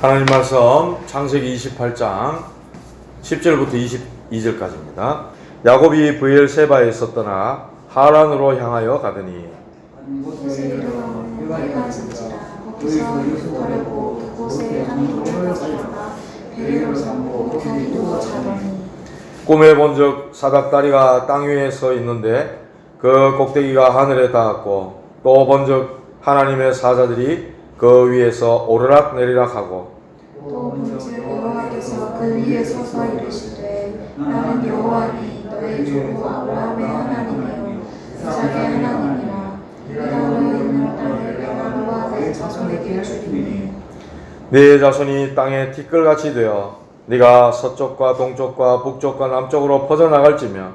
하나님 말씀 창세기 28장 10절부터 22절까지입니다. 야곱이 브엘세바에 있었더나 하란으로 향하여 가더니 그곳에 이르러는 해가 진지라. 거기서 유숙하려고 그곳에 한 돌을 가져다가 베개로 삼고 거기 두고 자더니 꿈에 본즉 사닥다리가 땅 위에 서 있는데 그 꼭대기가 하늘에 닿았고 또 본즉 하나님의 사자들이 그 위에서 오르락 내리락 하고 또 본즉 여호와께서 그 위에 서서 이르시되 나는 여호와니 너의 주 아브라함의 하나님이요 이삭의 하나님이라. 네가 너의 있는 땅을 내가 너와 내 자손에게 주리니 네 자손이 땅에 티끌같이 되어 네가 서쪽과 동쪽과 북쪽과 남쪽으로 퍼져나갈지며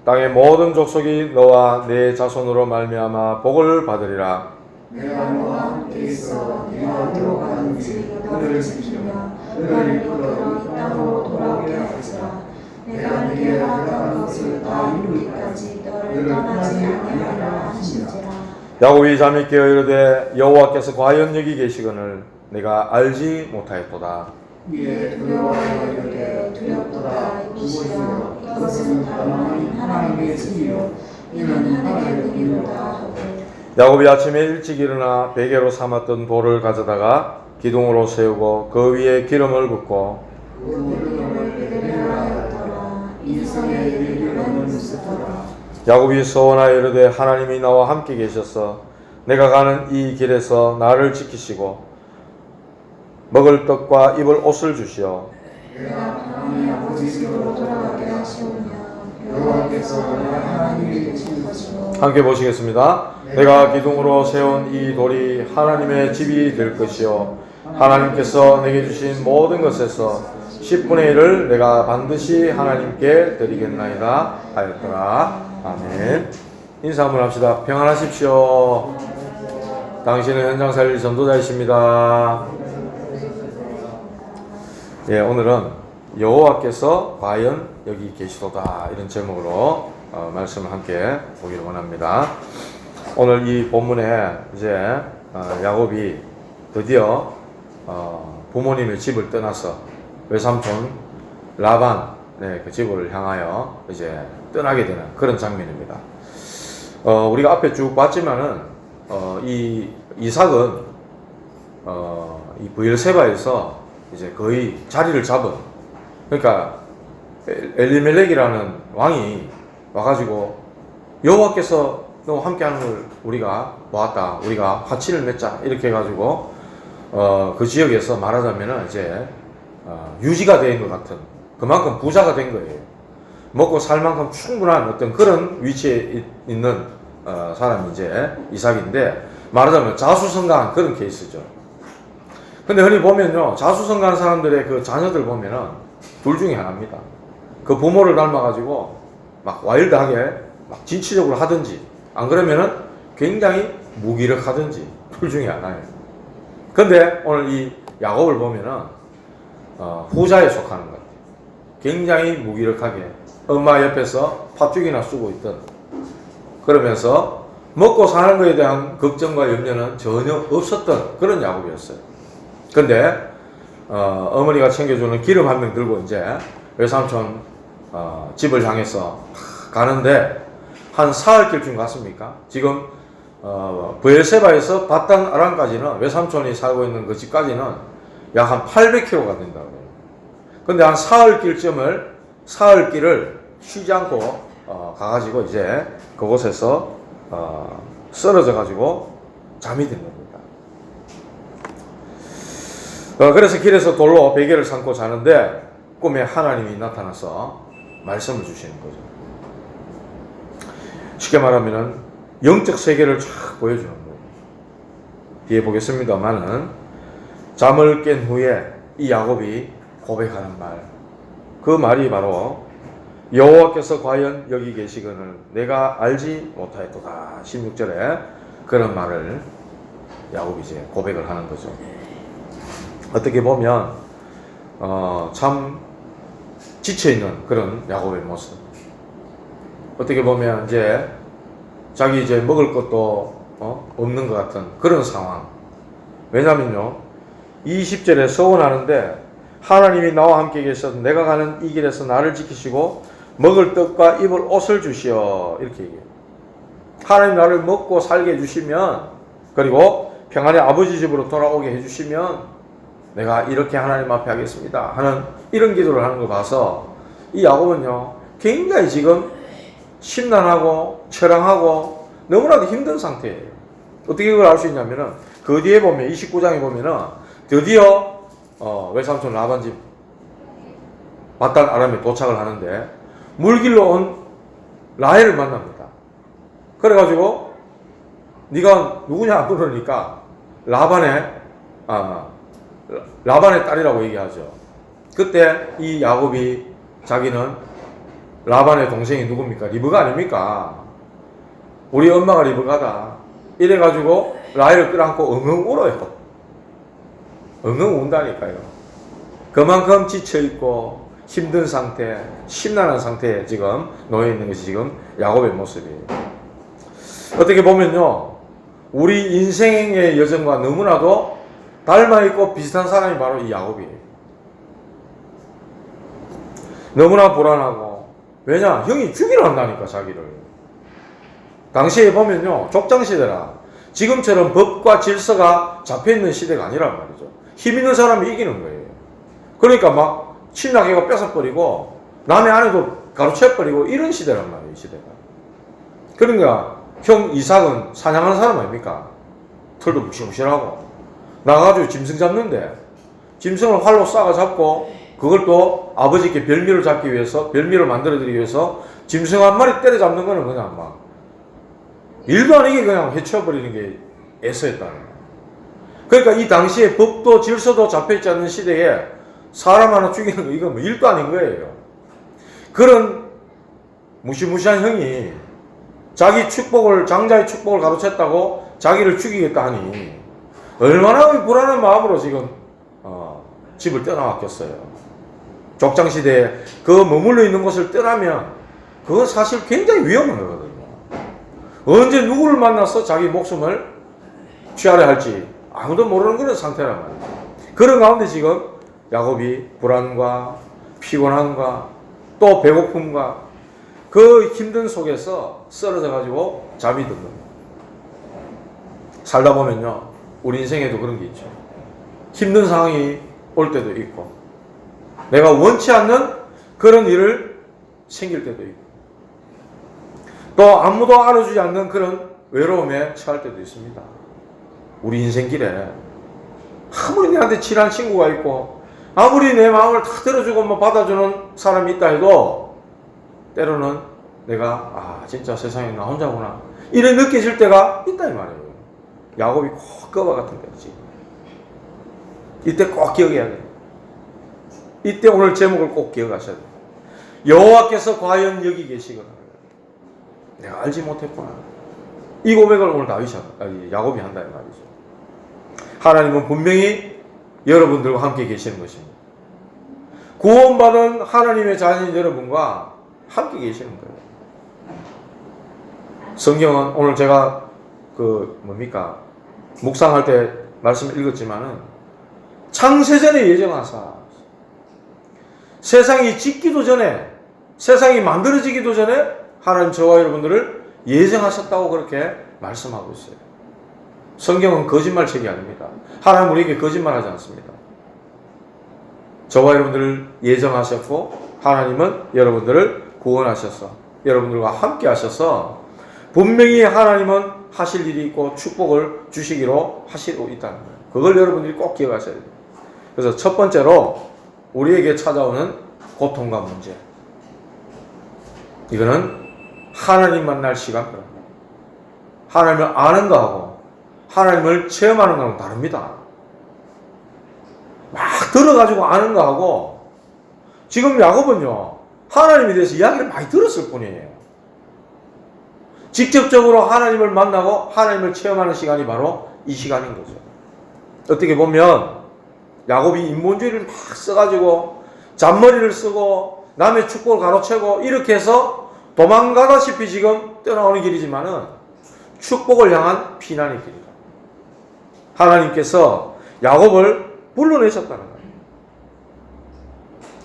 땅의 모든 족속이 너와 네 자손으로 말미암아 복을 받으리라. 내가 너와 함께 있어 네가 어디로 가든지 너를 지키며 너를 이끌어 이 땅으로 돌아오게 할지라. 내가 네게 허락한 것을 다 이루기까지 너를 떠나지 아니하리라 하신지라. 야곱이 잠이 깨어 이르되 여호와께서 과연 여기 계시거늘 내가 알지 못하였도다. 이에 두려워하여 이르되 두렵도다. 이보시오 이것은 다름 아닌 하나님의 지혜요 이는 하늘의 은혜로다 하고 야곱이 아침에 일찍 일어나 베개로 삼았던 돌을 가져다가 기둥으로 세우고 그 위에 기름을 붓고 그 이름을 베델이라 하였더라. 인성의 이름은 무스더라. 야곱이 서원하여 이르되 하나님이 나와 함께 계셔서 내가 가는 이 길에서 나를 지키시고 먹을 떡과 입을 옷을 주시어 내가 하나님의 아버지 집으로 돌아가게 하시오며 여호와께서 내 하나님이 되실 것이요 함께 보시겠습니다. 내가 기둥으로 세운 이 돌이 하나님의 집이 될 것이요 하나님께서 내게 주신 모든 것에서 10분의 1을 내가 반드시 하나님께 드리겠나이다 하였더라. 아멘. 인사 한번 합시다. 평안하십시오. 당신은 현장 살릴 전도자이십니다. 예, 오늘은 여호와께서 과연 여기 계시도다 이런 제목으로 말씀을 함께 보기를 원합니다. 오늘 이 본문에 이제 야곱이 드디어 부모님의 집을 떠나서 외삼촌 라반 그 집을 향하여 이제 떠나게 되는 그런 장면입니다. 우리가 앞에 쭉 봤지만은 이 이삭은 이 브엘세바에서 이제 거의 자리를 잡은, 그러니까 엘리멜렉이라는 왕이 와가지고 여호와께서 너와 함께하는 걸 우리가 보았다, 우리가 화친을 맺자 이렇게 해가지고 그 지역에서 말하자면은 이제 유지가 된 것 같은, 그만큼 부자가 된 거예요. 먹고 살 만큼 충분한 어떤 그런 위치에 있는 사람이 이제 이삭인데, 말하자면 자수성가한 그런 케이스죠. 근데 흔히 보면요, 자수성가한 사람들의 그 자녀들 보면은 둘 중에 하나입니다. 그 부모를 닮아가지고 막 와일드하게 막 진취적으로 하든지, 안 그러면은 굉장히 무기력하든지, 둘 중에 하나예요. 근데 오늘 이 야곱을 보면은 후자에 속하는 것 같아요. 굉장히 무기력하게 엄마 옆에서 팥죽이나 쓰고 있던, 그러면서 먹고 사는 것에 대한 걱정과 염려는 전혀 없었던 그런 야곱이었어요. 근데 어머니가 챙겨주는 기름 한 병 들고 이제 외삼촌 집을 향해서 가는데, 한 사흘길쯤 갔습니까? 지금 브엘세바에서 바단 아람까지는, 외삼촌이 살고 있는 그 집까지는 약 한 800km가 된다고 해요. 근데 한 사흘길을 쉬지 않고 가가지고 이제 그곳에서 쓰러져 가지고 잠이 든 겁니다. 그래서 길에서 돌로 베개를 삼고 자는데 꿈에 하나님이 나타나서 말씀을 주시는 거죠. 쉽게 말하면은 영적 세계를 쫙 보여주는 거예요. 뒤에 보겠습니다만은, 잠을 깬 후에 이 야곱이 고백하는 말, 그 말이 바로 여호와께서 과연 여기 계시거늘 내가 알지 못하였도다. 16절에 그런 말을 야곱이 이제 고백을 하는 거죠. 어떻게 보면 참 지쳐있는 그런 야곱의 모습, 어떻게 보면 이제 자기 이제 먹을 것도 없는 것 같은 그런 상황. 왜냐면요, 20절에 서원하는데 하나님이 나와 함께 계셔서 내가 가는 이 길에서 나를 지키시고 먹을 떡과 입을 옷을 주시어 이렇게 얘기해요. 하나님 나를 먹고 살게 해주시면 그리고 평안의 아버지 집으로 돌아오게 해주시면 내가 이렇게 하나님 앞에 하겠습니다 하는 이런 기도를 하는 걸 봐서 이 야곱은요 굉장히 지금 심란하고 처량하고 너무나도 힘든 상태예요. 어떻게 그걸 알 수 있냐면은 그 뒤에 보면 29장에 보면은 드디어 외삼촌 라반 집 바단 아람에 도착을 하는데 물길로 온 라헬을 만납니다. 그래가지고 네가 누구냐 그러니까 라반의 딸이라고 얘기하죠. 그때 이 야곱이 자기는 라반의 동생이 누굽니까? 리브가 아닙니까? 우리 엄마가 리브가다. 이래가지고 라헬을 끌어안고 엉엉 울어요. 엉엉 운다니까요. 그만큼 지쳐있고 힘든 상태, 심란한 상태에 지금 놓여있는 것이 지금 야곱의 모습이에요. 어떻게 보면요 우리 인생의 여정과 너무나도 닮아있고 비슷한 사람이 바로 이 야곱이에요. 너무나 불안하고 왜냐? 형이 죽이려 한다니까 자기를. 당시에 보면요 족장시대라 지금처럼 법과 질서가 잡혀있는 시대가 아니란 말이죠. 힘 있는 사람이 이기는 거예요. 그러니까 막 친나게가 뺏어버리고 남의 아내도 가로채버리고 이런 시대란 말이에요. 이 시대가. 그러니까 형 이삭은 사냥하는 사람 아닙니까? 털도 묵실묵실하고 나가가지고 짐승 잡는데 짐승을 활로 쏴가 잡고 그걸 또 아버지께 별미를 잡기 위해서 별미를 만들어드리기 위해서 짐승 한 마리 때려잡는 거는 그냥 막 일도 아니게 그냥 해쳐버리는 게 애써였다는 거예요. 그러니까 이 당시에 법도 질서도 잡혀있지 않는 시대에 사람 하나 죽이는 거 이건 뭐 일도 아닌 거예요. 그런 무시무시한 형이 자기 축복을 장자의 축복을 가로챘다고 자기를 죽이겠다 하니 얼마나 불안한 마음으로 지금 집을 떠나왔겠어요. 족장시대에 그 머물러 있는 곳을 떠나면 그건 사실 굉장히 위험한 거거든요. 언제 누구를 만나서 자기 목숨을 취하려 할지 아무도 모르는 그런 상태란 말이에요. 그런 가운데 지금 야곱이 불안과 피곤함과 또 배고픔과 그 힘든 속에서 쓰러져 가지고 잠이 드는 거예요. 살다 보면요 우리 인생에도 그런 게 있죠. 힘든 상황이 올 때도 있고 내가 원치 않는 그런 일을 생길 때도 있고 또 아무도 알아주지 않는 그런 외로움에 처할 때도 있습니다. 우리 인생길에 아무리 내한테 친한 친구가 있고 아무리 내 마음을 다 들어주고 뭐 받아주는 사람이 있다 해도 때로는 내가 진짜 세상에 나 혼자구나 이래 느껴질 때가 있다 이 말이에요. 야곱이 꼭 그와 같은 때지. 이때 꼭 기억해야 돼요. 이때 오늘 제목을 꼭 기억하셔야 돼요. 여호와께서 과연 여기 계시거나 내가 알지 못했구나. 이 고백을 오늘 야곱이 한다 이 말이죠. 하나님은 분명히 여러분들과 함께 계시는 것입니다. 구원받은 하나님의 자녀인 여러분과 함께 계시는 거예요. 성경은 오늘 제가 묵상할 때 말씀을 읽었지만은 창세전에 예정하사 세상이 짓기도 전에 세상이 만들어지기도 전에 하나님 저와 여러분들을 예정하셨다고 그렇게 말씀하고 있어요. 성경은 거짓말책이 아닙니다. 하나님 우리에게 거짓말하지 않습니다. 저와 여러분들을 예정하셨고 하나님은 여러분들을 구원하셔서 여러분들과 함께 하셔서 분명히 하나님은 하실 일이 있고 축복을 주시기로 하시고 있다는 거예요. 그걸 여러분들이 꼭 기억하셔야 돼요. 그래서 첫 번째로 우리에게 찾아오는 고통과 문제, 이거는 하나님 만날 시간표입니다. 하나님을 아는 거하고 하나님을 체험하는 거하고 다릅니다. 막 들어가지고 아는 거하고 지금 야곱은요 하나님에 대해서 이야기를 많이 들었을 뿐이에요. 직접적으로 하나님을 만나고 하나님을 체험하는 시간이 바로 이 시간인 거죠. 어떻게 보면 야곱이 인본주의를 막 써가지고 잔머리를 쓰고 남의 축복을 가로채고 이렇게 해서 도망가다시피 지금 떠나오는 길이지만은 축복을 향한 피난의 길이다. 하나님께서 야곱을 불러내셨다는 거예요.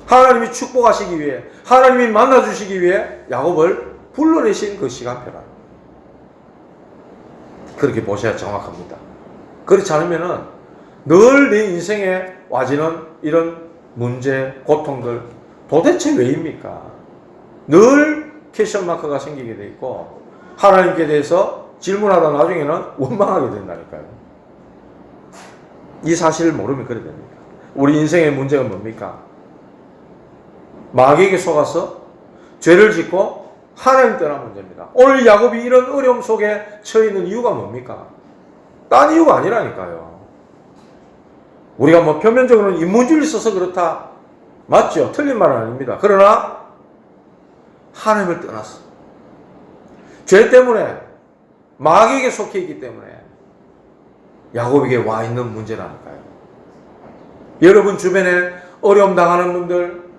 하나님이 축복하시기 위해, 하나님이 만나주시기 위해 야곱을 불러내신 그 시간표라. 그렇게 보셔야 정확합니다. 그렇지 않으면은 늘 내 인생에 와지는 이런 문제, 고통들 도대체 왜입니까? 늘 퀘션 마크가 생기게 돼 있고 하나님께 대해서 질문하다 나중에는 원망하게 된다니까요. 이 사실을 모르면 그래 됩니다. 우리 인생의 문제가 뭡니까? 마귀에게 속아서 죄를 짓고 하나님 떠난 문제입니다. 오늘 야곱이 이런 어려움 속에 처해 있는 이유가 뭡니까? 딴 이유가 아니라니까요. 우리가 뭐 표면적으로는 인문주의를 써서 그렇다. 맞죠? 틀린 말은 아닙니다. 그러나 하나님을 떠났어. 죄 때문에 마귀에게 속해 있기 때문에 야곱에게 와 있는 문제라니까요. 여러분 주변에 어려움 당하는 분들,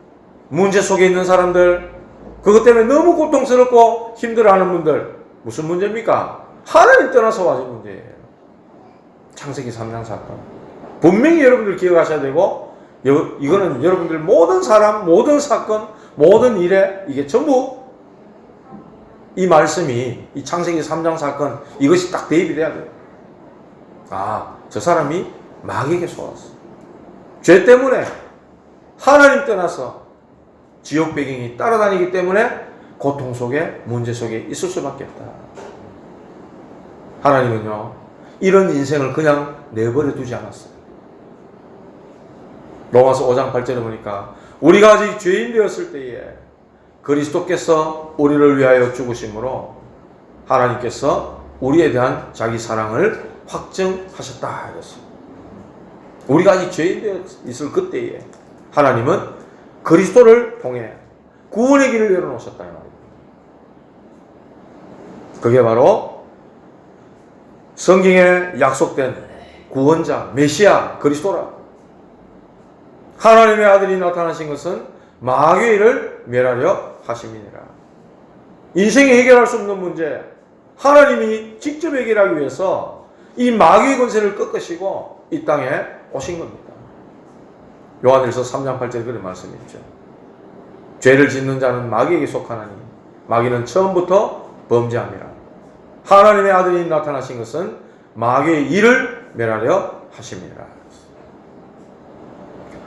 문제 속에 있는 사람들, 그것 때문에 너무 고통스럽고 힘들어하는 분들, 무슨 문제입니까? 하나님 떠나서 와진 문제예요. 창세기 3장 사건. 분명히 여러분들 기억하셔야 되고, 이거는 여러분들 모든 사람, 모든 사건, 모든 일에 이게 전부 이 말씀이, 이 창세기 3장 사건, 이것이 딱 대입이 돼야 돼요. 아, 저 사람이 마귀에게 속았어. 죄 때문에 하나님 떠나서 지옥 배경이 따라다니기 때문에 고통 속에, 문제 속에 있을 수밖에 없다. 하나님은요, 이런 인생을 그냥 내버려 두지 않았어요. 로마서 5장 8절에 보니까 우리가 아직 죄인 되었을 때에 그리스도께서 우리를 위하여 죽으심으로 하나님께서 우리에 대한 자기 사랑을 확증하셨다 이랬어요. 우리가 아직 죄인 되어 있을 그때에 하나님은 그리스도를 통해 구원의 길을 열어놓으셨다 이 말이에요. 그게 바로 성경에 약속된 구원자 메시아 그리스도라. 하나님의 아들이 나타나신 것은 마귀의 일을 멸하려 하심이니라. 인생에 해결할 수 없는 문제 하나님이 직접 해결하기 위해서 이 마귀의 권세를 꺾으시고 이 땅에 오신 겁니다. 요한일서 3장 8절에 그런 말씀이 있죠. 죄를 짓는 자는 마귀에게 속하나니 마귀는 처음부터 범죄함이라. 하나님의 아들이 나타나신 것은 마귀의 일을 멸하려 하심이라.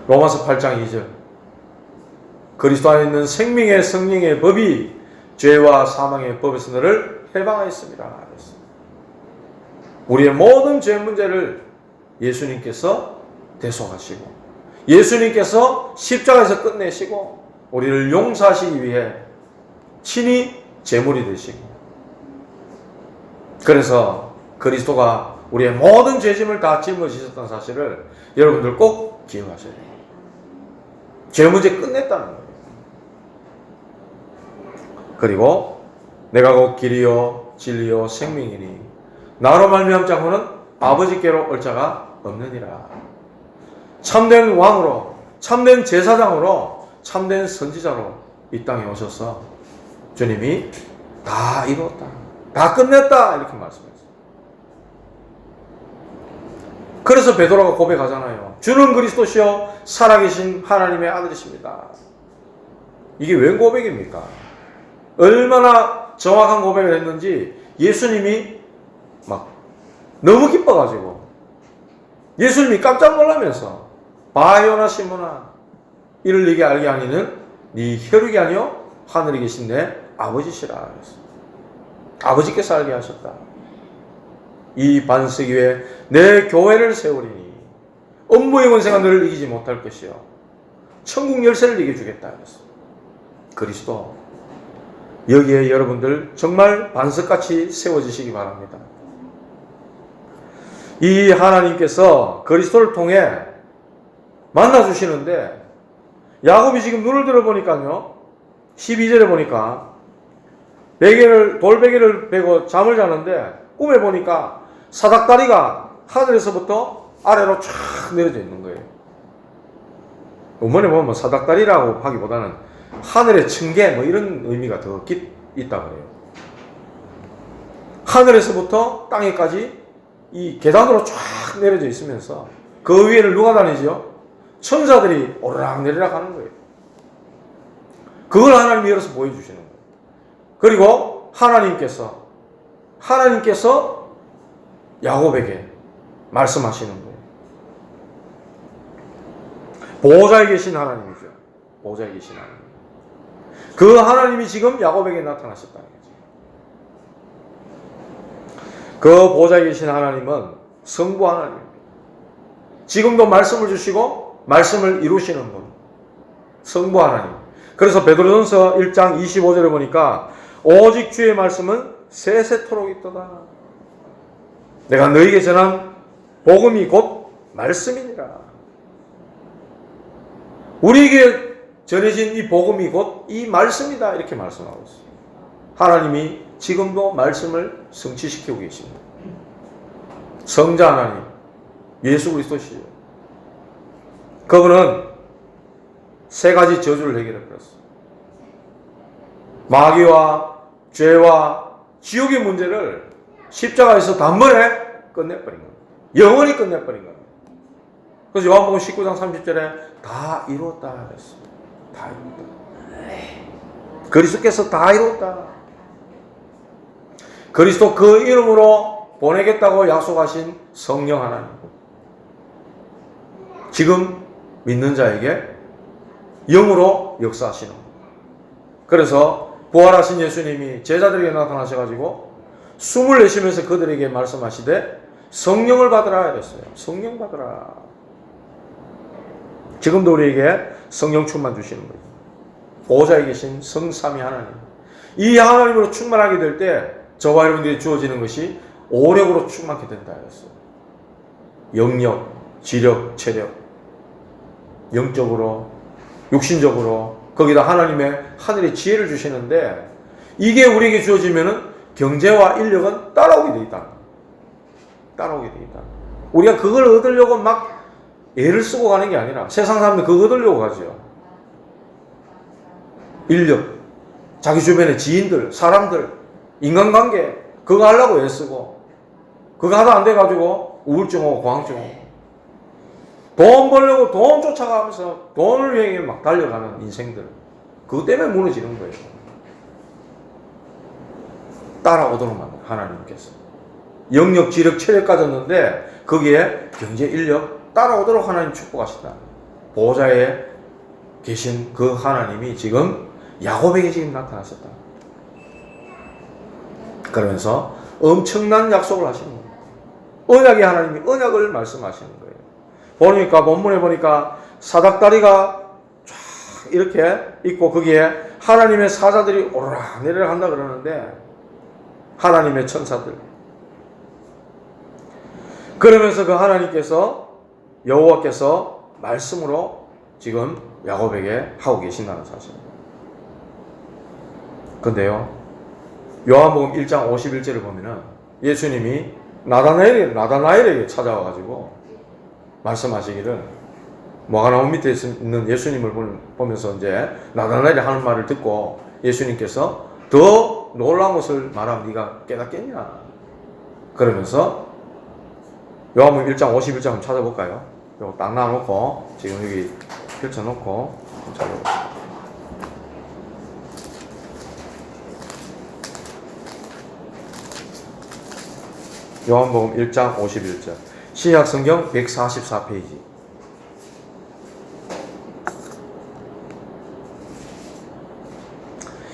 로마서 8장 2절. 그리스도 안에 있는 생명의 성령의 법이 죄와 사망의 법에서 너를 해방하였습니다. 우리의 모든 죄 문제를 예수님께서 대속하시고 예수님께서 십자가에서 끝내시고 우리를 용서하시기 위해 친히 제물이 되시고, 그래서 그리스도가 우리의 모든 죄짐을 다 짊어지셨다는 사실을 여러분들 꼭 기억하셔야 돼요. 죄 문제 끝냈다는 거예요. 그리고 내가 곧 길이요 진리요 생명이니 나로 말미암 자고는 아버지께로 올 자가 없느니라. 참된 왕으로, 참된 제사장으로, 참된 선지자로 이 땅에 오셔서 주님이 다 이루었다, 다 끝냈다 이렇게 말씀했어요. 그래서 베드로가 고백하잖아요. 주는 그리스도시요 살아계신 하나님의 아들이십니다. 이게 웬 고백입니까? 얼마나 정확한 고백을 했는지 예수님이 막 너무 기뻐가지고 예수님이 깜짝 놀라면서 바요나 시몬아 이를 네게 알게 하니는 네 혈육이 아니요 하늘에 계신 내 아버지시라 그랬어요. 아버지께서 알게 하셨다. 이 반석 위에 내 교회를 세우리니 음부의 권세가 너를 이기지 못할 것이요 천국 열쇠를 네게 주겠다 그랬어요. 그리스도 여기에 여러분들 정말 반석같이 세워지시기 바랍니다. 이 하나님께서 그리스도를 통해 만나주시는데 야곱이 지금 눈을 들어보니까요 12절에 보니까 돌베개를 베고 잠을 자는데 꿈에 보니까 사닥다리가 하늘에서부터 아래로 쫙 내려져 있는 거예요. 원문에 보면 사닥다리라고 하기보다는 하늘의 층계 뭐 이런 의미가 더 있다 그래요. 하늘에서부터 땅에까지 이 계단으로 쫙 내려져 있으면서 그 위에를 누가 다니지요? 천사들이 오르락내리락 하는 거예요. 그걸 하나님이 열어서 보여주시는 거예요. 그리고 하나님께서 야곱에게 말씀하시는 거예요. 보호자에 계신 하나님이죠. 보호자에 계신 하나님. 그 하나님이 지금 야곱에게 나타나셨다는 거죠. 그 보호자에 계신 하나님은 성부 하나님입니다. 지금도 말씀을 주시고 말씀을 이루시는 분. 성부 하나님. 그래서 베드로전서 1장 25절에 보니까 오직 주의 말씀은 세세토록 있도다. 내가 너희에게 전한 복음이 곧 말씀이니라. 우리에게 전해진 이 복음이 곧 이 말씀이다. 이렇게 말씀하고 있어요. 하나님이 지금도 말씀을 성취시키고 계십니다. 성자 하나님, 예수 그리스도시요. 그분은 세 가지 저주를 해결해 버렸어요. 마귀와 죄와 지옥의 문제를 십자가에서 단번에 끝내버린 겁니다. 영원히 끝내버린 겁니다. 그래서 요한복음 19장 30절에 다 이루었다 그랬어요. 다 이루었다. 그리스도께서 다 이루었다. 그리스도 그 이름으로 보내겠다고 약속하신 성령 하나님. 지금 믿는 자에게 영으로 역사하시는 거예요. 그래서 부활하신 예수님이 제자들에게 나타나셔가지고 숨을 내쉬면서 그들에게 말씀하시되 성령을 받으라 이랬어요. 성령 받으라. 지금도 우리에게 성령 충만 주시는 거예요. 보호자에 계신 성삼위 하나님. 이 하나님으로 충만하게 될 때 저와 여러분들이 주어지는 것이 오력으로 충만하게 된다 이랬어요. 영력, 지력, 체력. 영적으로, 육신적으로 거기다 하나님의 하늘의 지혜를 주시는데 이게 우리에게 주어지면은 경제와 인력은 따라오게 돼 있다. 따라오게 돼 있다. 우리가 그걸 얻으려고 막 애를 쓰고 가는 게 아니라 세상 사람들 그거 얻으려고 가죠. 인력, 자기 주변의 지인들, 사람들, 인간관계 그거 하려고 애쓰고 그거 하다 안 돼가지고 우울증 오고 공황증 오고 돈 벌려고 돈 쫓아가면서 돈을 위해 막 달려가는 인생들 그것 때문에 무너지는 거예요. 따라오도록 만든 하나님께서 영역, 지력, 체력 가졌는데 거기에 경제, 인력 따라오도록 하나님 축복하시다. 보호자에 계신 그 하나님이 지금 야곱에게 지금 나타나셨다. 그러면서 엄청난 약속을 하시는 거예요. 언약의 하나님이 언약을 말씀하시는 거예요. 보니까 본문에 보니까 사닥다리가 쫙 이렇게 있고 거기에 하나님의 사자들이 오르락내리락 한다 그러는데 하나님의 천사들. 그러면서 그 하나님께서 여호와께서 말씀으로 지금 야곱에게 하고 계신다는 사실입니다. 근데요, 요한복음 1장 51절을 보면은 예수님이 나다나엘에게 찾아와가지고 말씀하시기를 모가나무 밑에 있는 예수님을 보면서 이제 나다나엘이 하는 말을 듣고 예수님께서 더 놀라운 것을 말하면 네가 깨닫겠냐? 그러면서 요한복음 1장 51절 한번 찾아볼까요? 이거 딱 놔놓고 지금 여기 펼쳐놓고 찾아볼게요. 요한복음 1장 51절 신약성경 144페이지.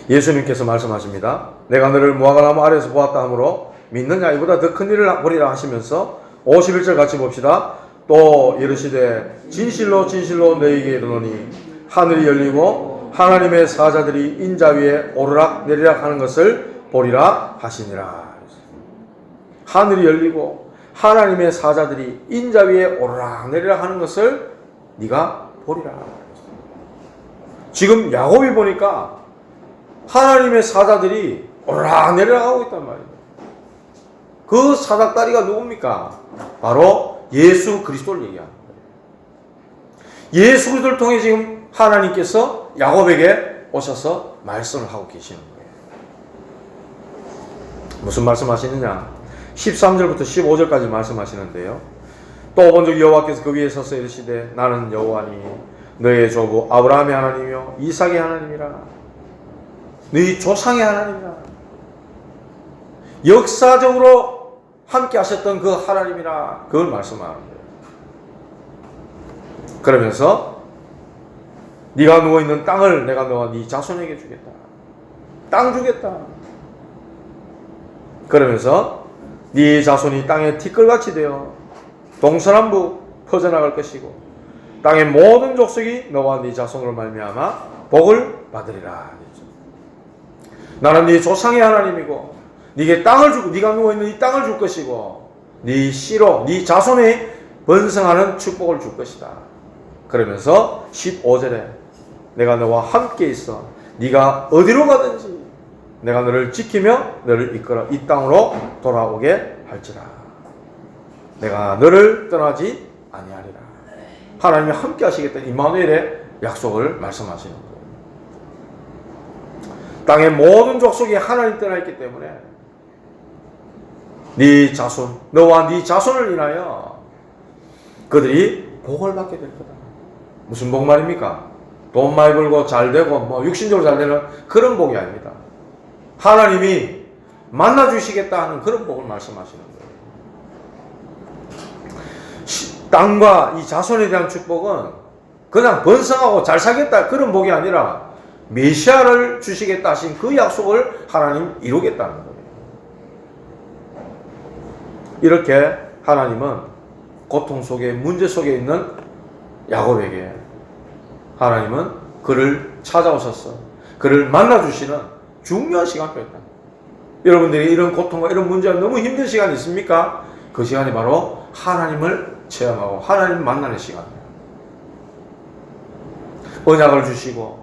예수님께서 말씀하십니다. 내가 너를 무화과나무 아래에서 보았다 하므로 믿느냐? 이보다 더 큰 일을 보리라 하시면서 51절 같이 봅시다. 또 이르시되 진실로 진실로 너희에게 이르노니 하늘이 열리고 하나님의 사자들이 인자 위에 오르락 내리락 하는 것을 보리라 하시니라. 하늘이 열리고 하나님의 사자들이 인자 위에 오르락 내리락 하는 것을 네가 보리라. 지금 야곱이 보니까 하나님의 사자들이 오르락 내리락 하고 있단 말이에요. 그 사닥다리가 누굽니까? 바로 예수 그리스도를 얘기하는 거예요. 예수 그리스도를 통해 지금 하나님께서 야곱에게 오셔서 말씀을 하고 계시는 거예요. 무슨 말씀 하시느냐? 13절부터 15절까지 말씀하시는데요. 또 본즉 여호와께서 그 위에 서서 이르시되 나는 여호와니 너의 조부 아브라함의 하나님이요 이삭의 하나님이라. 너희 조상의 하나님이라. 역사적으로 함께 하셨던 그 하나님이라. 그걸 말씀하는 거예요. 그러면서 네가 누워있는 땅을 내가 너와 네 자손에게 주겠다. 땅 주겠다. 그러면서 네 자손이 땅에 티끌같이 되어 동서남북 퍼져나갈 것이고 땅의 모든 족속이 너와 네 자손으로 말미암아 복을 받으리라. 나는 네 조상의 하나님이고 네게 땅을 주고 네가 누워있는 이 땅을 줄 것이고 네 씨로 네 자손에 번성하는 축복을 줄 것이다. 그러면서 15절에 내가 너와 함께 있어 네가 어디로 가든지 내가 너를 지키며 너를 이끌어 이 땅으로 돌아오게 할지라. 내가 너를 떠나지 아니하리라. 하나님이 함께 하시겠다는 임마누엘의 약속을 말씀하시는 거예요. 땅의 모든 족속이 하나님 떠나 있기 때문에 네 자손, 너와 네 자손을 인하여 그들이 복을 받게 될 거다. 무슨 복 말입니까? 돈 많이 벌고 잘 되고 뭐 육신적으로 잘 되는 그런 복이 아닙니다. 하나님이 만나 주시겠다 하는 그런 복을 말씀하시는 거예요. 땅과 이 자손에 대한 축복은 그냥 번성하고 잘 살겠다 그런 복이 아니라 메시아를 주시겠다 하신 그 약속을 하나님 이루겠다는 거예요. 이렇게 하나님은 고통 속에 문제 속에 있는 야곱에게 하나님은 그를 찾아오셔서 그를 만나주시는 중요한 시간표였다. 여러분들이 이런 고통과 이런 문제가 너무 힘든 시간이 있습니까? 그 시간이 바로 하나님을 체험하고 하나님을 만나는 시간이에요. 언약을 주시고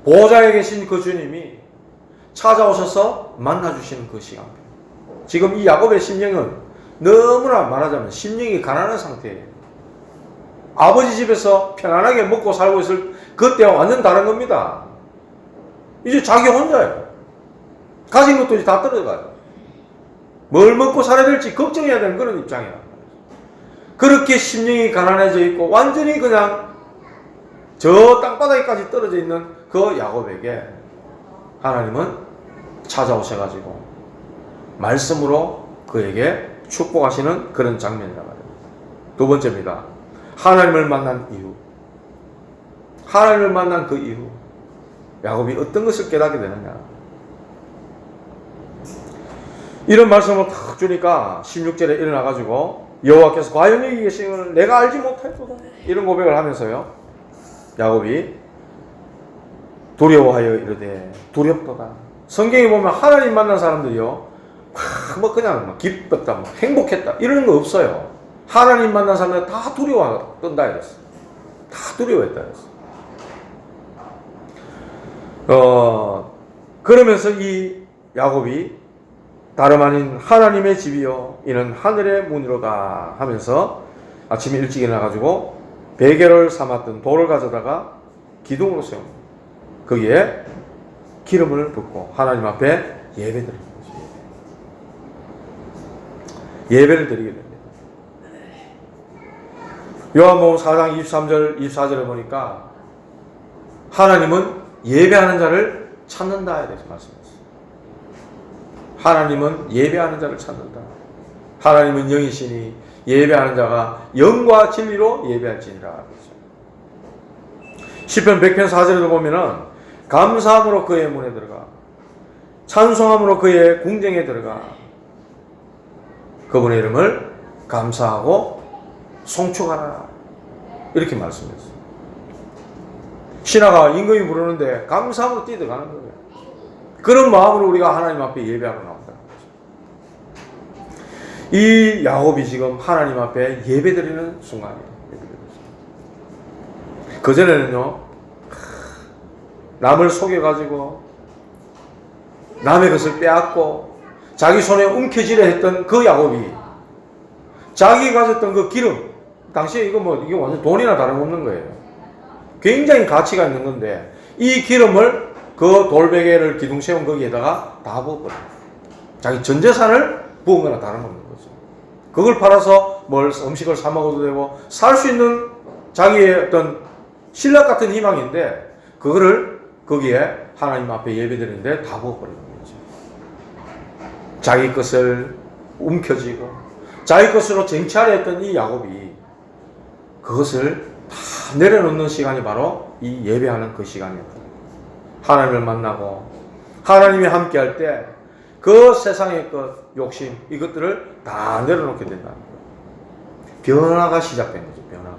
보좌에 계신 그 주님이 찾아오셔서 만나주시는 그 시간표. 지금 이 야곱의 심령은 너무나 말하자면 심령이 가난한 상태예요. 아버지 집에서 편안하게 먹고 살고 있을 그때와 완전 다른 겁니다. 이제 자기 혼자예요. 가진 것도 이제 다 떨어져가요. 뭘 먹고 살아야 될지 걱정해야 되는 그런 입장이에요. 그렇게 심령이 가난해져 있고 완전히 그냥 저 땅바닥에까지 떨어져 있는 그 야곱에게 하나님은 찾아오셔가지고 말씀으로 그에게 축복하시는 그런 장면이라고 해요. 두 번째입니다. 하나님을 만난 이후. 하나님을 만난 그 이후 야곱이 어떤 것을 깨닫게 되느냐. 이런 말씀을 탁 주니까 16절에 일어나가지고 여호와께서 과연 여기 계신 것을 내가 알지 못하였도다. 이런 고백을 하면서요. 야곱이 두려워하여 이르되 두렵도다. 성경에 보면 하나님 만난 사람들이요. 뭐 그냥 기뻤다, 뭐 행복했다 이런 거 없어요. 하나님 만난 사람들 다 두려워한다 이랬어. 다 두려워했다 이랬어. 그러면서 이 야곱이 다름 아닌 하나님의 집이요 이는 하늘의 문이로다 하면서 아침에 일찍 일어나가지고 베개를 삼았던 돌을 가져다가 기둥으로 세웁니다. 거기에 기름을 붓고 하나님 앞에 예배드립니다. 예배를 드리게 됩니다. 요한복음 4장 23절 24절에 보니까 하나님은 예배하는 자를 찾는다 이렇게 말씀했어요. 하나님은 예배하는 자를 찾는다. 하나님은 영이시니 예배하는 자가 영과 진리로 예배할지니라. 시편 100편 4절에도 보면은 감사함으로 그의 문에 들어가 찬송함으로 그의 궁정에 들어가 그분의 이름을 감사하고 송축하라 이렇게 말씀했어요. 신하가 임금이 부르는데 감사함으로 뛰어가는 거예요. 그런 마음으로 우리가 하나님 앞에 예배하러 나온다. 이 야곱이 지금 하나님 앞에 예배드리는 순간이에요. 그전에는요, 남을 속여가지고 남의 것을 빼앗고 자기 손에 움켜쥐려 했던 그 야곱이 자기가 가졌던 그 기름, 당시에 이게 완전 돈이나 다름없는 거예요. 굉장히 가치가 있는 건데 이 기름을 그 돌베개를 기둥 세운 거기에다가 다 부어버려요. 자기 전 재산을 부은 거나 다름없는 거죠. 그걸 팔아서 음식을 사 먹어도 되고 살 수 있는 자기의 어떤 신락 같은 희망인데 그거를 거기에 하나님 앞에 예배드리는데 다 부어버리는 거죠. 자기 것을 움켜쥐고 자기 것으로 쟁취하려 했던 이 야곱이 그것을 다 내려놓는 시간이 바로 이 예배하는 그 시간이었다. 하나님을 만나고 하나님이 함께 할 때 그 세상의 것, 욕심 이것들을 다 내려놓게 된다는 거예요. 변화가 시작된 거죠. 변화가.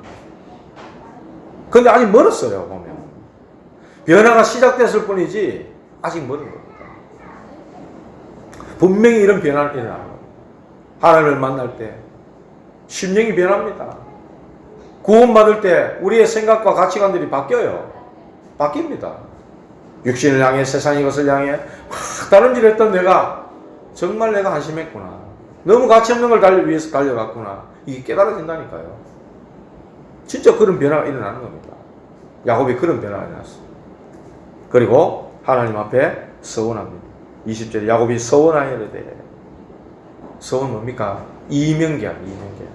근데 아직 멀었어요. 보면 변화가 시작됐을 뿐이지 아직 멀은 겁니다. 분명히 이런 변화는 일어나는 겁니다. 하나님을 만날 때 심령이 변합니다. 구원받을 때 우리의 생각과 가치관들이 바뀌어요. 바뀝니다. 육신을 향해 세상의 것을 향해 막 다름질했던 내가 정말 내가 한심했구나. 너무 가치 없는 걸 위해서 달려갔구나. 이게 깨달아진다니까요. 진짜 그런 변화가 일어나는 겁니다. 야곱이 그런 변화가 일어났어요. 그리고 하나님 앞에 서원합니다. 20절에 야곱이 서원하여되 서원 뭡니까? 이면계약, 이면계약.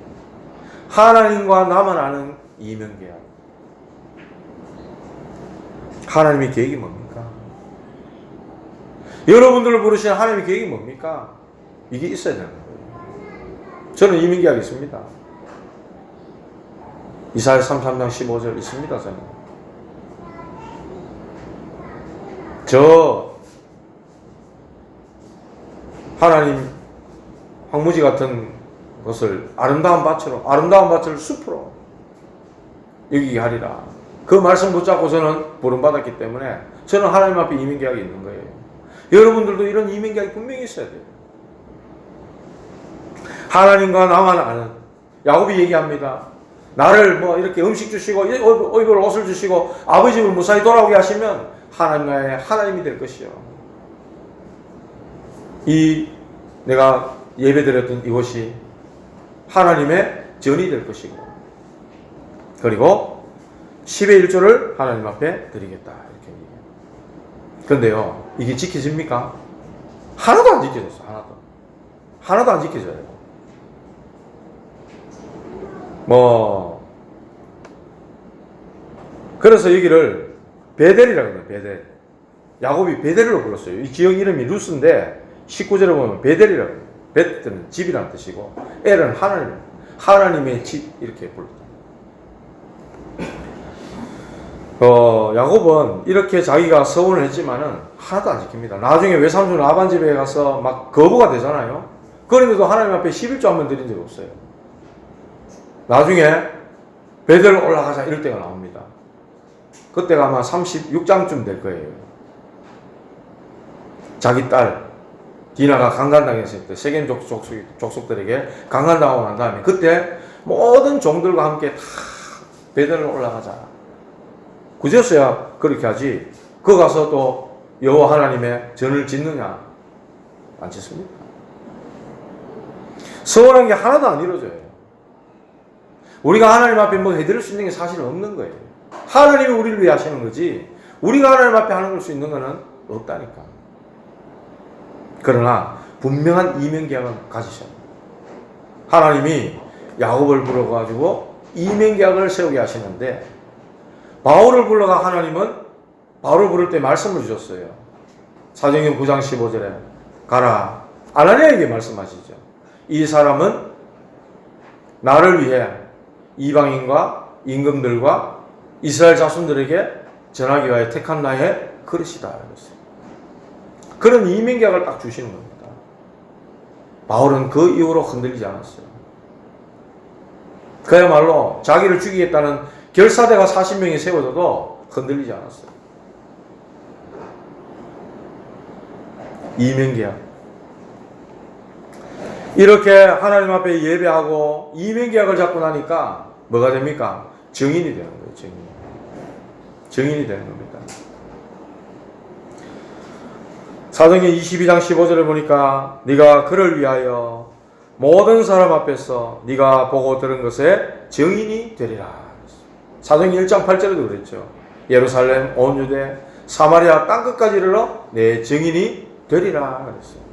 하나님과 나만 아는 이면계약. 하나님의 계획이 뭡니까? 여러분들을 부르신 하나님의 계획이 뭡니까? 이게 있어야 되는 거예요. 저는 이면계약이 있습니다. 이사야 33장 15절 있습니다. 저는. 저 하나님 황무지 같은 것을 아름다운 밭을 숲으로 여기게 하리라. 그 말씀 붙잡고 저는 부름받았기 때문에 저는 하나님 앞에 이민계약이 있는 거예요. 여러분들도 이런 이민계약이 분명히 있어야 돼요. 하나님과 나만 아는. 야곱이 얘기합니다. 나를 이렇게 음식 주시고 입을 옷을 주시고 아버지 집을 무사히 돌아오게 하시면 하나님의 하나님이 될 것이요. 내가 예배드렸던 이것이 하나님의 전이 될 것이고, 그리고 10의 1조를 하나님 앞에 드리겠다. 이렇게 얘기해요. 그런데요, 이게 지켜집니까? 하나도 안 지켜졌어. 하나도 안 지켜져요. 그래서 여기를 베델이라고 해요. 베델. 야곱이 베델로 불렀어요. 이 지역 이름이 루스인데 19절에 보면 베델이라고 해요. 베트는 집이라는 뜻이고 엘은 하나님의 집 이렇게 불렀다. 야곱은 이렇게 자기가 서원을 했지만은 하나도 안 지킵니다. 나중에 외삼촌 라반 집에 가서 막 거부가 되잖아요. 그런데도 하나님 앞에 11조 한 번 드린 적이 없어요. 나중에 베델 올라가자 이럴 때가 나옵니다. 그때가 아마 36장쯤 될 거예요. 자기 딸 디나가 강간당했을 때 세겜 족속들에게 강간당하고 난 다음에 그때 모든 종들과 함께 다 베델을 올라가자. 그제서야 그렇게 하지. 그 가서 또 여호와 하나님의 전을 짓느냐? 안 짓습니다. 서원한 게 하나도 안 이루어져요. 우리가 하나님 앞에 해드릴 수 있는 게 사실은 없는 거예요. 하나님이 우리를 위해 하시는 거지 우리가 하나님 앞에 하는 걸 수 있는 거는 없다니까. 그러나 분명한 이면계약을 가지셔야 돼요. 하나님이 야곱을 불러가지고 이면계약을 세우게 하시는데 바울을 불러가 하나님은 바울을 부를 때 말씀을 주셨어요. 사도행전 9장 15절에 가라. 아나니아에게 말씀하시죠. 이 사람은 나를 위해 이방인과 임금들과 이스라엘 자손들에게 전하기 위하여 택한 나의 그릇이다. 그랬어요. 그런 이민계약을 딱 주시는 겁니다. 바울은 그 이후로 흔들리지 않았어요. 그야말로 자기를 죽이겠다는 결사대가 40명이 세워져도 흔들리지 않았어요. 이민계약. 이렇게 하나님 앞에 예배하고 이민계약을 잡고 나니까 뭐가 됩니까? 증인이 되는 거예요. 증인이 되는 겁니다. 사도행전 22장 15절에 보니까 네가 그를 위하여 모든 사람 앞에서 네가 보고 들은 것에 증인이 되리라. 사도행전 1장 8절에도 그랬죠. 예루살렘, 온 유대, 사마리아 땅끝까지 이르러 내 증인이 되리라 그랬어요.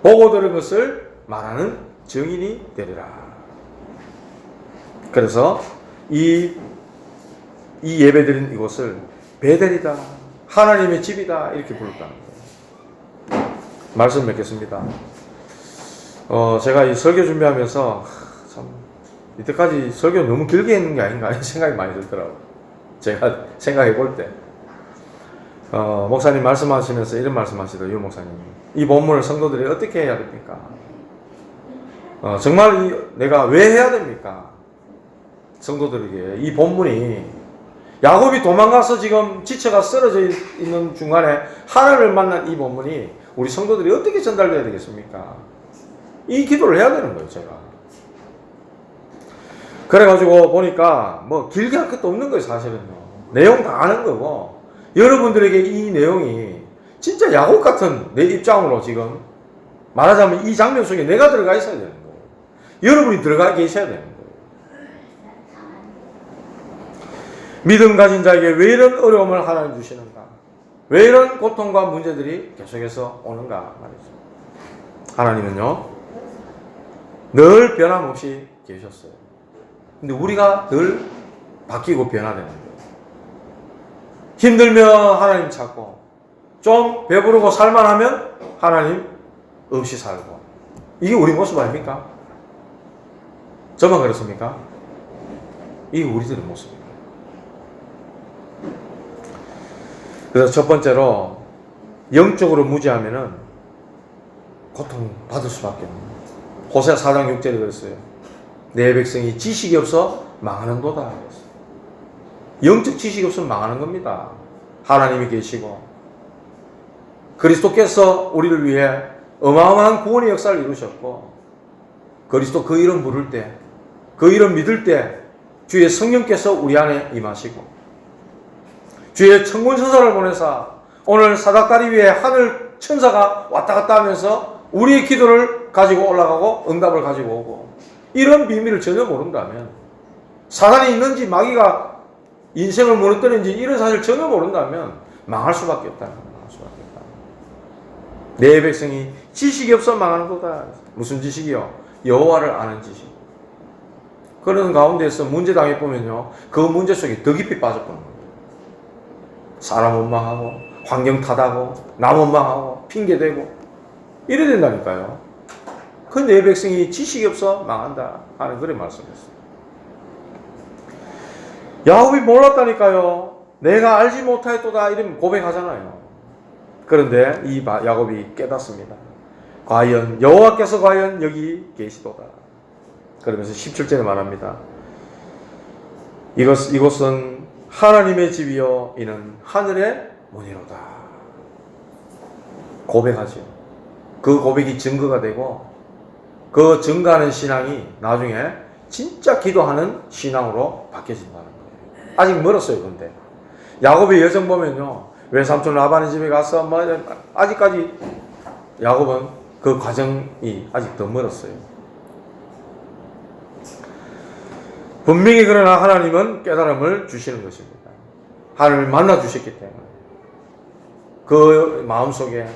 보고 들은 것을 말하는 증인이 되리라. 그래서 이 예배드린 이곳을 베델이다, 하나님의 집이다, 이렇게 부를다는 거예요. 말씀 맺겠습니다. 제가 이 설교 준비하면서 참 이때까지 설교 너무 길게 했는 게 아닌가 하는 생각이 많이 들더라고요. 제가 생각해 볼 때. 목사님 말씀하시면서 이런 말씀하시더라고요. 유 목사님이. 이 본문을 성도들이 어떻게 해야 됩니까? 정말 내가 왜 해야 됩니까? 성도들에게 이 본문이, 야곱이 도망가서 지금 지쳐가 쓰러져 있는 중간에 하나님을 만난 이 본문이 우리 성도들이 어떻게 전달돼야 되겠습니까? 이 기도를 해야 되는 거예요, 제가. 그래가지고 보니까 뭐 길게 할 것도 없는 거예요, 사실은요. 내용 다 아는 거고, 여러분들에게 이 내용이 진짜 야곱 같은 내 입장으로 지금 말하자면 이 장면 속에 내가 들어가 있어야 되는 거예요. 여러분이 들어가 계셔야 되는 거예요. 믿음 가진 자에게 왜 이런 어려움을 하나님 주시는가? 왜 이런 고통과 문제들이 계속해서 오는가 말이죠. 하나님은요, 늘 변함없이 계셨어요. 근데 우리가 늘 바뀌고 변화되는 거예요. 힘들면 하나님 찾고, 좀 배부르고 살만하면 하나님 없이 살고. 이게 우리 모습 아닙니까? 저만 그렇습니까? 이게 우리들의 모습입니다. 그래서 첫 번째로, 영적으로 무지하면은 고통 받을 수밖에 없는 거예요. 호세아 4장 6절에 그랬어요. 내 백성이 지식이 없어 망하는도다. 영적 지식이 없으면 망하는 겁니다. 하나님이 계시고 그리스도께서 우리를 위해 어마어마한 구원의 역사를 이루셨고, 그리스도 그 이름 부를 때, 그 이름 믿을 때 주의 성령께서 우리 안에 임하시고, 주의 천군천사를 보내사 오늘 사닥다리 위에 하늘 천사가 왔다 갔다 하면서 우리의 기도를 가지고 올라가고 응답을 가지고 오고, 이런 비밀을 전혀 모른다면, 사단이 있는지 마귀가 인생을 무너뜨리는지 이런 사실을 전혀 모른다면 망할 수밖에 없다. 망할 수밖에 없다. 내 백성이 지식이 없어 망하는 거다. 무슨 지식이요? 여호와를 아는 지식. 그런 가운데서 문제 당해보면요, 그 문제 속에 더 깊이 빠져버리는 거예요. 사람 원망하고, 환경 탓하고, 남 원망하고, 핑계대고, 이래 된다니까요. 그 내 백성이 지식이 없어 망한다 하는 그런 말씀이었어요. 야곱이 몰랐다니까요. 내가 알지 못하였도다 이런 고백하잖아요. 그런데 이 야곱이 깨닫습니다. 과연 여호와께서 과연 여기 계시도다. 그러면서 17절에 말합니다. 이곳은 하나님의 집이요 이는 하늘의 문이로다. 고백하죠. 그 고백이 증거가 되고, 그 증거하는 신앙이 나중에 진짜 기도하는 신앙으로 바뀌어진다는 거예요. 아직 멀었어요. 근데 야곱의 여정 보면요, 외삼촌 라반의 집에 가서 아직까지 야곱은 그 과정이 아직 더 멀었어요. 분명히 그러나 하나님은 깨달음을 주시는 것입니다. 하나님을 만나 주셨기 때문에 그 마음속에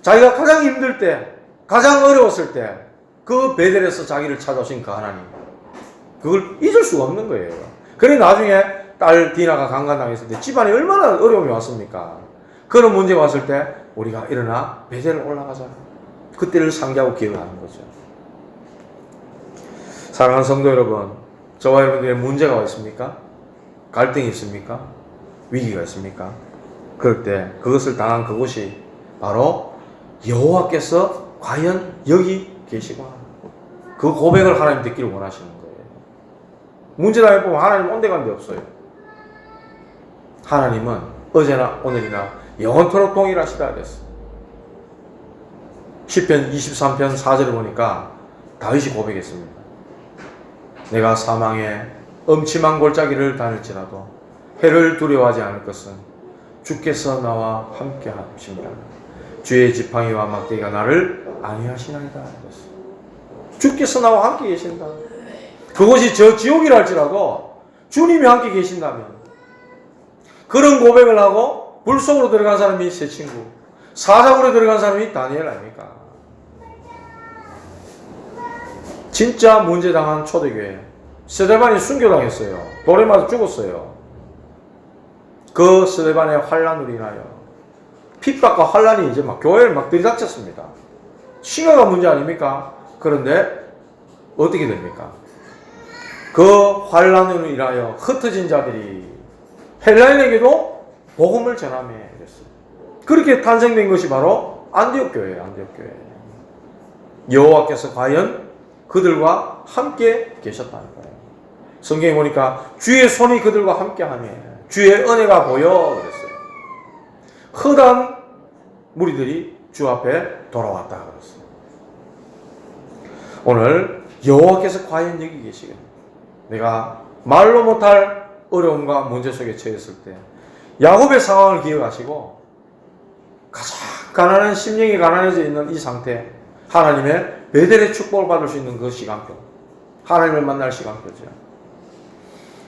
자기가 가장 힘들 때, 가장 어려웠을 때 그 베델에서 자기를 찾아오신 그 하나님, 그걸 잊을 수가 없는 거예요. 그래 나중에 딸 디나가 강간당했을 때 집안에 얼마나 어려움이 왔습니까? 그런 문제가 왔을 때 우리가 일어나 베델을 올라가자. 그때를 상기하고 기억하는 거죠. 사랑하는 성도 여러분, 저와 여러분들의 문제가 있습니까? 갈등이 있습니까? 위기가 있습니까? 그럴 때 그것을 당한 그곳이 바로 여호와께서 과연 여기 계시고, 그 고백을 하나님 듣기를 원하시는 거예요. 문제 당해보면 하나님 온데간데 없어요. 하나님은 어제나 오늘이나 영원토록 동일하시다 그랬어요. 시편 23편 4절을 보니까 다윗이 고백했습니다. 내가 사망의 엄침한 골짜기를 다닐지라도 해를 두려워하지 않을 것은 주께서 나와 함께 하십니다. 주의 지팡이와 막대기가 나를 안위하시나이다. 주께서 나와 함께 계신다. 그곳이 저 지옥이라 할지라도 주님이 함께 계신다면, 그런 고백을 하고 불 속으로 들어간 사람이 새 친구, 사자굴에 들어간 사람이 다니엘 아닙니까? 진짜 문제당한 초대교회 스데반이 순교당했어요. 돌에 맞아 죽었어요. 그 스데반의 환란으로 인하여 핍박과 환란이 이제 막 교회를 막 들이닥쳤습니다. 심각한 문제 아닙니까? 그런데 어떻게 됩니까? 그 환란으로 인하여 흩어진 자들이 헬라인에게도 복음을 전하며 이랬어요. 그렇게 탄생된 것이 바로 안디옥 교회예요. 안디옥 교회. 여호와께서 과연 그들과 함께 계셨다는 거예요. 성경에 보니까 주의 손이 그들과 함께하며 주의 은혜가 보여 그랬어요. 허다한 무리들이 주 앞에 돌아왔다 그랬어요. 오늘 여호와께서 과연 여기 계시겠냐? 내가 말로 못할 어려움과 문제 속에 처했을 때 야곱의 상황을 기억하시고 가장 가난한 심령이 가난해져 있는 이 상태, 하나님의 베델의 축복을 받을 수 있는 그 시간표, 하나님을 만날 시간표죠.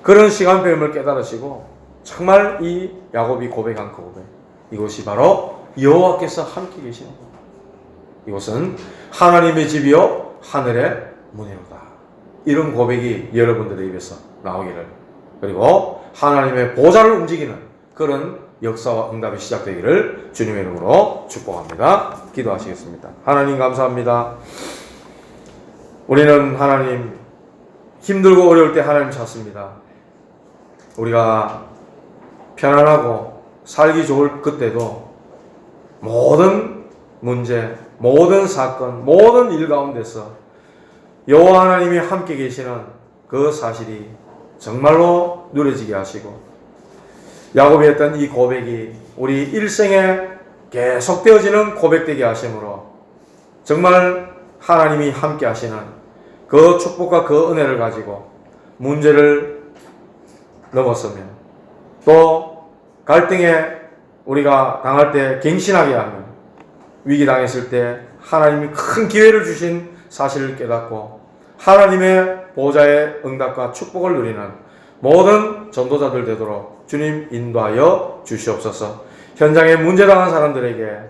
그런 시간표임을 깨달으시고 정말 이 야곱이 고백한 그 고백, 이것이 바로 여호와께서 함께 계시는 것. 이것은 하나님의 집이요 하늘의 문이로다. 이런 고백이 여러분들의 입에서 나오기를, 그리고 하나님의 보좌를 움직이는 그런 역사와 응답이 시작되기를 주님의 이름으로 축복합니다. 기도하시겠습니다. 하나님 감사합니다. 우리는 하나님 힘들고 어려울 때 하나님 찾습니다. 우리가 편안하고 살기 좋을 그때도 모든 문제, 모든 사건, 모든 일 가운데서 여호와 하나님이 함께 계시는 그 사실이 정말로 누려지게 하시고, 야곱이 했던 이 고백이 우리 일생에 계속되어지는 고백되게 하심으로 정말 하나님이 함께 하시는 그 축복과 그 은혜를 가지고 문제를 넘었으며, 또 갈등에 우리가 당할 때 갱신하게 하며, 위기 당했을 때 하나님이 큰 기회를 주신 사실을 깨닫고 하나님의 보좌의 응답과 축복을 누리는 모든 전도자들 되도록 주님 인도하여 주시옵소서. 현장에 문제당한 사람들에게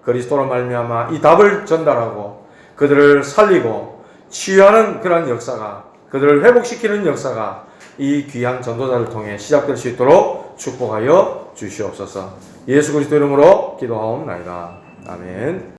그리스도로 말미암아 이 답을 전달하고 그들을 살리고 치유하는 그러한 역사가, 그들을 회복시키는 역사가 이 귀한 전도자를 통해 시작될 수 있도록 축복하여 주시옵소서. 예수 그리스도 이름으로 기도하옵나이다. 아멘.